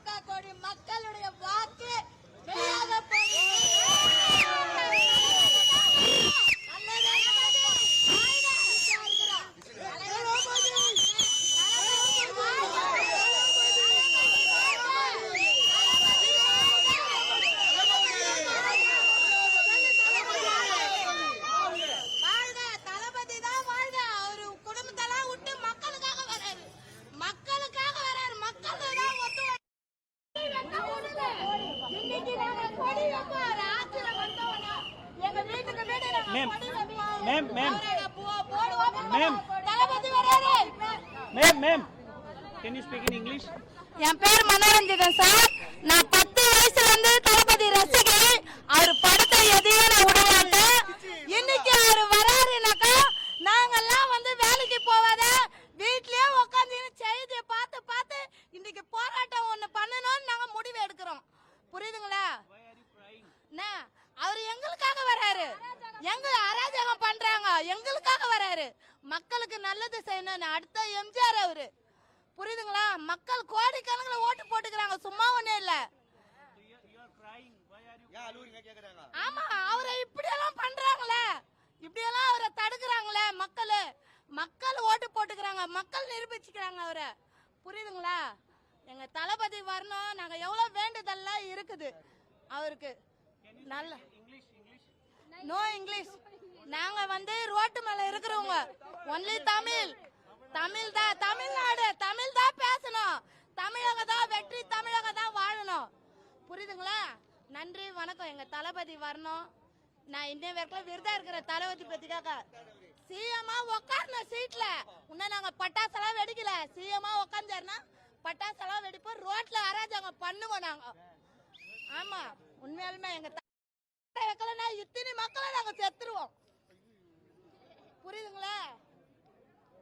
திமுக கொடி மக்களுடைய வாக்கு Ma'am, can you speak in English? என் பேர் மனோரஞ்சிதன் சார். நான் 10 வயசுல இருந்து தளபதி ரசிகை. அவர் படத்தை எதையும் நான் விட மாட்டேன். இன்னைக்கு அவர் வராருனாக்கா நாங்கெல்லாம் வந்து வேலைக்கு போவாத வீட்லயே உட்காந்து செய்தியை பார்த்து பார்த்து இன்னைக்கு போராட்டம் ஒண்ணு பண்ணணும்னு நாங்க முடிவு எடுக்கிறோம். புரியுதுங்களா? அவர் எங்களுக்காக வராரு. எங்க அராஜகம் பண்றாங்க, எங்களுக்காக வராரு. மக்களுக்கு நல்லது செய்யணும். அடுத்த எம்ஜிஆர் அவரு. புரியுதுங்களா? மக்கள் கோடிக்கணக்கில் ஓட்டு போட்டுக்கிறாங்க, சும்மா ஒண்ணே இல்ல. ஆமா, அவரை இப்படியெல்லாம் பண்றாங்களே, இப்படியெல்லாம் அவரை தடுக்கிறாங்களே. மக்கள் ஓட்டு போட்டுக்கிறாங்க, மக்கள் நிரூபிச்சுக்கிறாங்க அவரை. புரியுதுங்களா? எங்க தளபதி வரணும். நாங்க எவ்வளவு வேண்டுதல்லாம் இருக்குது அவருக்கு. நல்ல நோ இங்கிலீஷ். நாங்க வந்து ரோட்டு மேல இருக்கிறவங்க. ஒன்லி தமிழ். தமிழ் தான், தமிழ்நாடு தமிழ் தான் பேசணும். தமிழக தான் வெற்றி, தமிழக தான் வாழணும். புரியுதுங்களா? நன்றி, வணக்கம். எங்க தளபதி வரணும். நான் இன்னும் வரைக்கும் விருதா இருக்கிற தளபதி பத்திக்காக சிஎம்மா உட்காரணும் சீட்ல. இன்னும் நாங்க பட்டாசெல்லாம் வெடிக்கல. சிஎம்மா உட்காந்துருன்னா பட்டாசெல்லாம் வெடிப்போம், ரோட்ல அராஜகம் பண்ணுவோம் நாங்க. ஆமா, உண்மையாலுமே எங்க வைக்கலன்னா இத்தனை மக்களை நாங்க செத்துருவோம். புரியுதுங்களா?